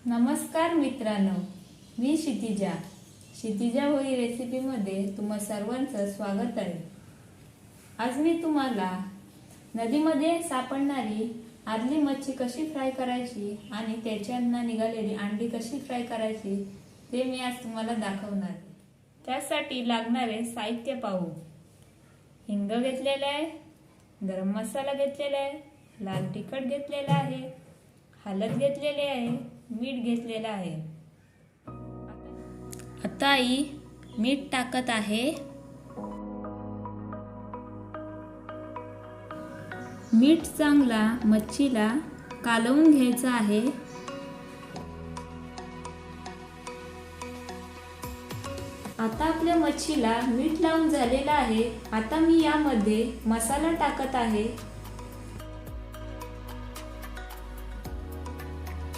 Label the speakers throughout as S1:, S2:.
S1: नमस्कार मित्रांनो, मी क्षितिजा होळी रेसिपीमध्ये तुम्हा सर्वांचं स्वागत आहे। आज मी तुम्हाला नदीमध्ये सापडणारी आरली मच्छी कशी फ्राय करायची आणि त्याच्यातून निघालेली अंडी कशी फ्राय करायची ते मी आज तुम्हाला दाखवणार आहे। त्यासाठी लागणारे साहित्य पाहू। हिंग घेतलेला आहे, गरम मसाला घेतलेला आहे, लाल तिखट घेतलेला आहे, हळद घेतलेली आहे, मीठ घेतलेला आहे। आता आई मीठ टाकत आहे। मीठ चांगला मच्छीला कालवून घ्यायचा आहे। आता आपल्या मच्छीला मीठ लावून झालेला आहे। आता मी यामध्ये मसाला टाकत आहे।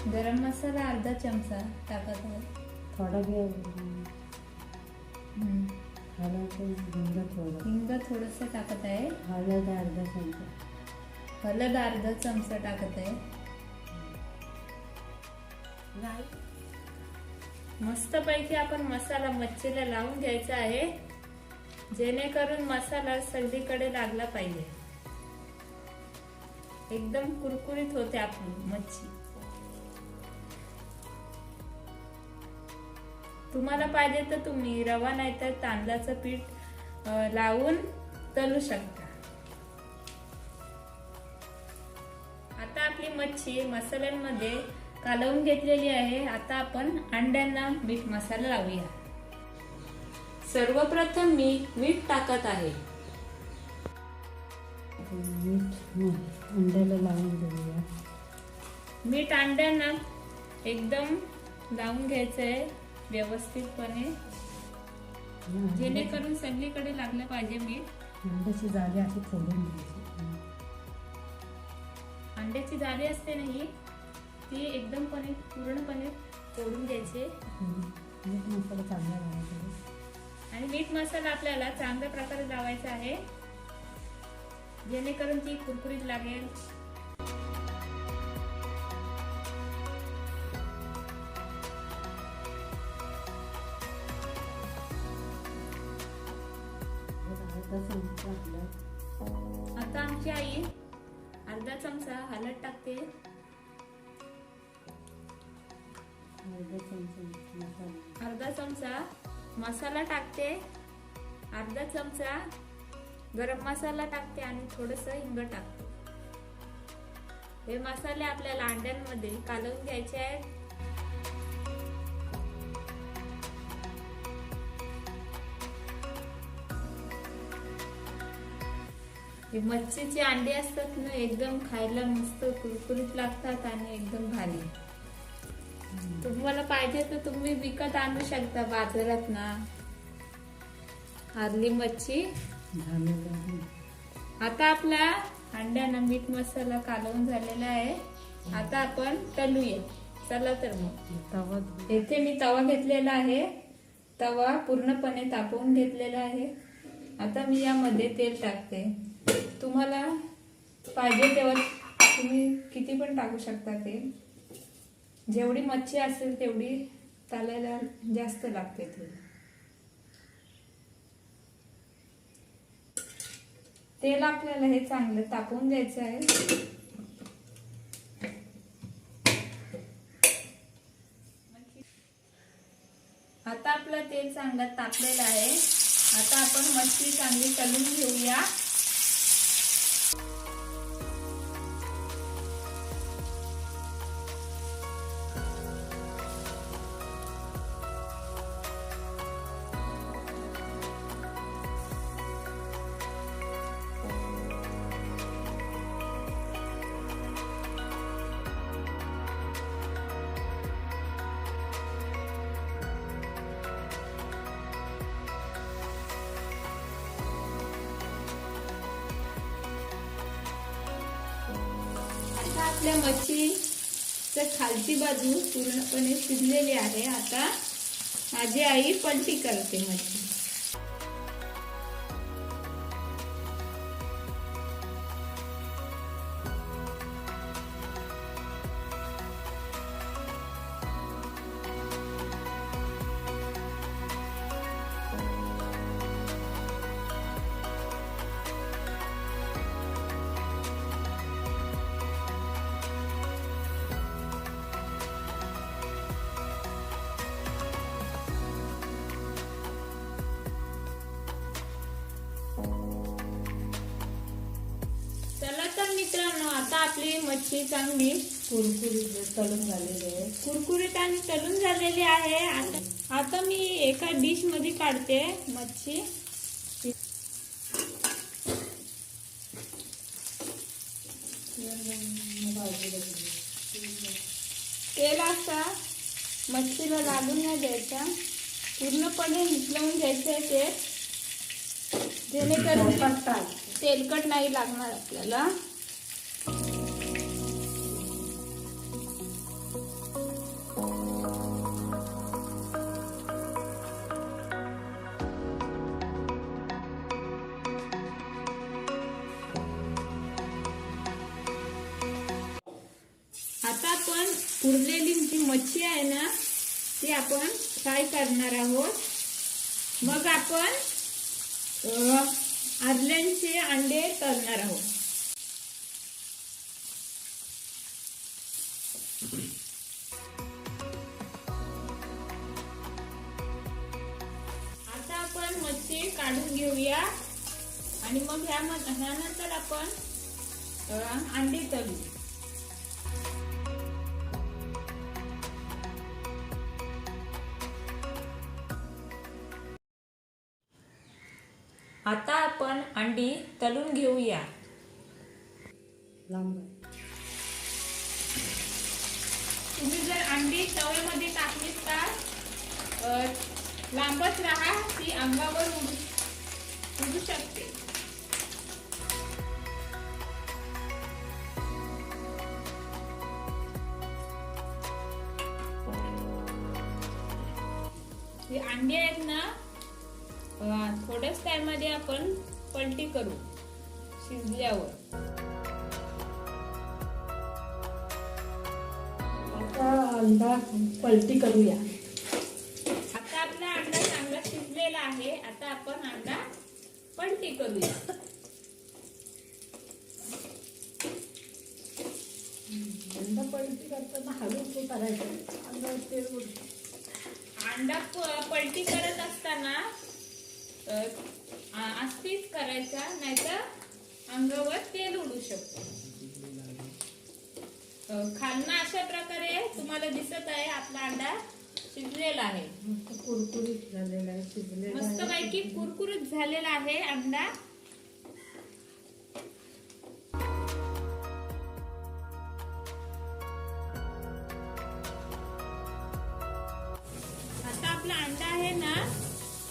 S1: गरम मसाला अर्धा चमचा टाकत आहे।
S2: थोड़ा
S1: हिंग थोडंसं टाकत आहे।
S2: हळद अर्धा चमचा,
S1: हळद अर्धा चमचा टाकत आहे। मस्तपैकी आपण मसाला मच्छीला लावून घ्यायचा आहे, जेणेकरून मसाला सगळीकडे लागला पाहिजे। एकदम कुरकुरीत होते आपली मच्छी। तुम्हाला पाहिजे तर तुम्ही रवा नाही तर तांदळाचं पीठ लावून तळू शकता। आता आपली मच्छी मसाल्यांमध्ये कालवून घेतलेली आहे। आता आपण अंड्यांना मीठ मसाला लावूया। सर्वप्रथम मी मीठ टाकत आहे।
S2: अंड्याला लावून घेऊया।
S1: मीठ अंड्यांना एकदम लावून घ्यायचं आहे व्यवस्थितपणे, जेणेकरून सगळीकडे लागलं पाहिजे मीठ।
S2: अंड्याची जाळी अशी फोडून घ्यायची।
S1: अंड्याची जाळी असते नाही ती एकदमपणे पूर्णपणे फोडून घ्यायची।
S2: मीठ मसाला चांगला लावायचा
S1: आणि मीठ मसाला आपल्याला चांगल्या प्रकारे लावायचा आहे, जेणेकरून ती कुरकुरीत लागेल। आता आमची आई अर्धा चमचा हळद टाकते, अर्धा चमचा मसाला टाकते, अर्धा चमचा गरम मसाला टाकते आणि थोडंसं हिंग टाकते। हे मसाले आपल्याला अंड्यांमध्ये कालवून घ्यायचे आहेत। मच्छीची अंडी असतात ना, एकदम खायला मस्त कुरकुरीत लागतात आणि एकदम भारी। तुम्हाला पाहिजे तर तुम्ही विकत आणू शकता बाजारात ना आरली मच्छी। आता आपल्या अंड्यांना मीठ मसाला कालवून झालेला आहे। आता आपण तळूया। चला तर मग येथे मी तवा घेतलेला आहे। तवा पूर्णपणे तापवून घेतलेला आहे। आता मी यामध्ये तेल टाकते। तुम्हाला पाहिजे तेव्हा तुम्ही किती पण टाकू शकता तेल। जेवढी मच्छी असेल तेवढी तळायला जास्त लागते तेल। तेल आपल्याला हे चांगलं तापवून द्यायचं आहे। आता आपलं तेल चांगलं तापलेलं आहे। आता आपण मच्छी चांगली तळून घेऊया। आपल्या मच्छीची खालची बाजू पूर्णपणे शिजलेली आहे। आता माझी आई पलटी करते मच्छी। आपली मच्छी चांगली
S2: कुरकुरीत तळून झालेली आहे.
S1: कुरकुरीत आणि तळून झालेली आहे. आता मी एका डिश मध्ये काढते मच्छी. तेल असा मच्छीला लागून नाही द्यायचा, पूर्णपणे मिसळून घ्यायचं आहे ते, जेणेकरून तेलकट नाही लागणार आपल्याला. आता आपण उरलेली जी मच्छी आहे ना ती आपण फ्राय करणार आहोत. मग आपण आर्ल्यांचे अंडे तळणार आहोत. आता आपण मच्छी काढून घेऊया आणि मग ह्यानंतर आपण अंडे तळू. आता आपण अंडी तळून घेऊया. तुम्ही जर अंडी तव्यामध्ये टाकलीत तर लांबच राहा, ती अंगावर उडू शकते. ही अंडी आहेत ना थोड्याच टाइम मध्ये आपण पलटी करू शिजल्यावर.
S2: आता अंडा पलटी करूया.
S1: आता आपला अंडा चांगला शिजलेला आहे. आता आपण अंडा पलटी करूया.
S2: अंडा पलटी करताना हळू करायचं. अंडा तेल उडतं.
S1: अंडा पलटी करत असताना आस्तीच करायचा, नाहीतर अंगावर तेल उडू शकतो. खालना अशा प्रकारे तुम्हाला दिसत आहे आपला अंडा शिजलेला आहे.
S2: मस्त कुरकुरीत झालेला आहे, शिजलेला आहे.
S1: मस्त पैकी कुरकुरीत झालेला आहे अंडा. आता आपला अंडा आहे ना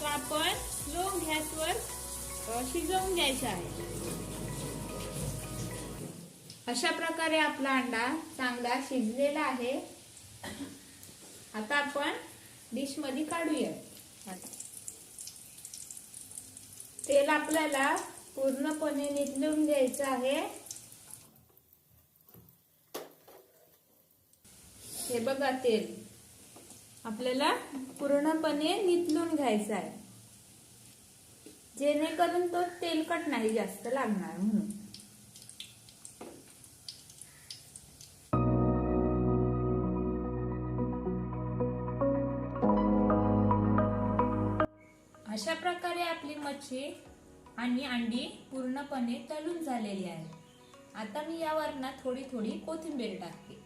S1: तो आपण स्लो गॅसवर शिजवून घ्यायचा आहे. अशा प्रकारे आपला अंडा चांगला शिजलेला आहे. आता आपण डिश मध्ये काढूया. तेल आपल्याला पूर्णपणे निथळून घ्यायचं आहे. हे बघा, तेल आपल्याला पूर्णपणे निथळून घ्यायचं आहे, जेणेकरून तो तेलकट नाही जास्त लागणार म्हणून. अशा प्रकारे आपली मच्छी आणि अंडी पूर्णपणे तळून झालेली आहे. आता मी यावर ना थोडी थोडी कोथिंबीर टाकते.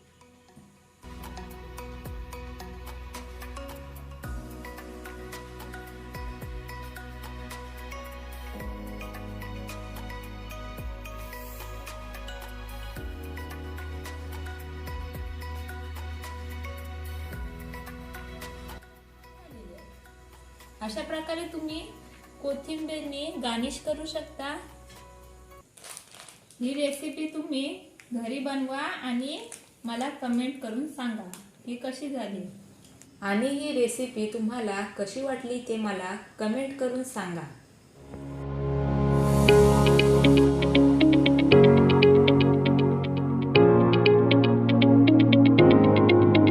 S1: अशा प्रकारे तुम्ही कोथिंबीरने गार्निश करू शकता. ही रेसिपी तुम्ही घरी बनवा आणि मला कमेंट करून सांगा ही कशी झाली. आणि ही रेसिपी तुम्हाला कशी वाटली ते मला कमेंट करून सांगा.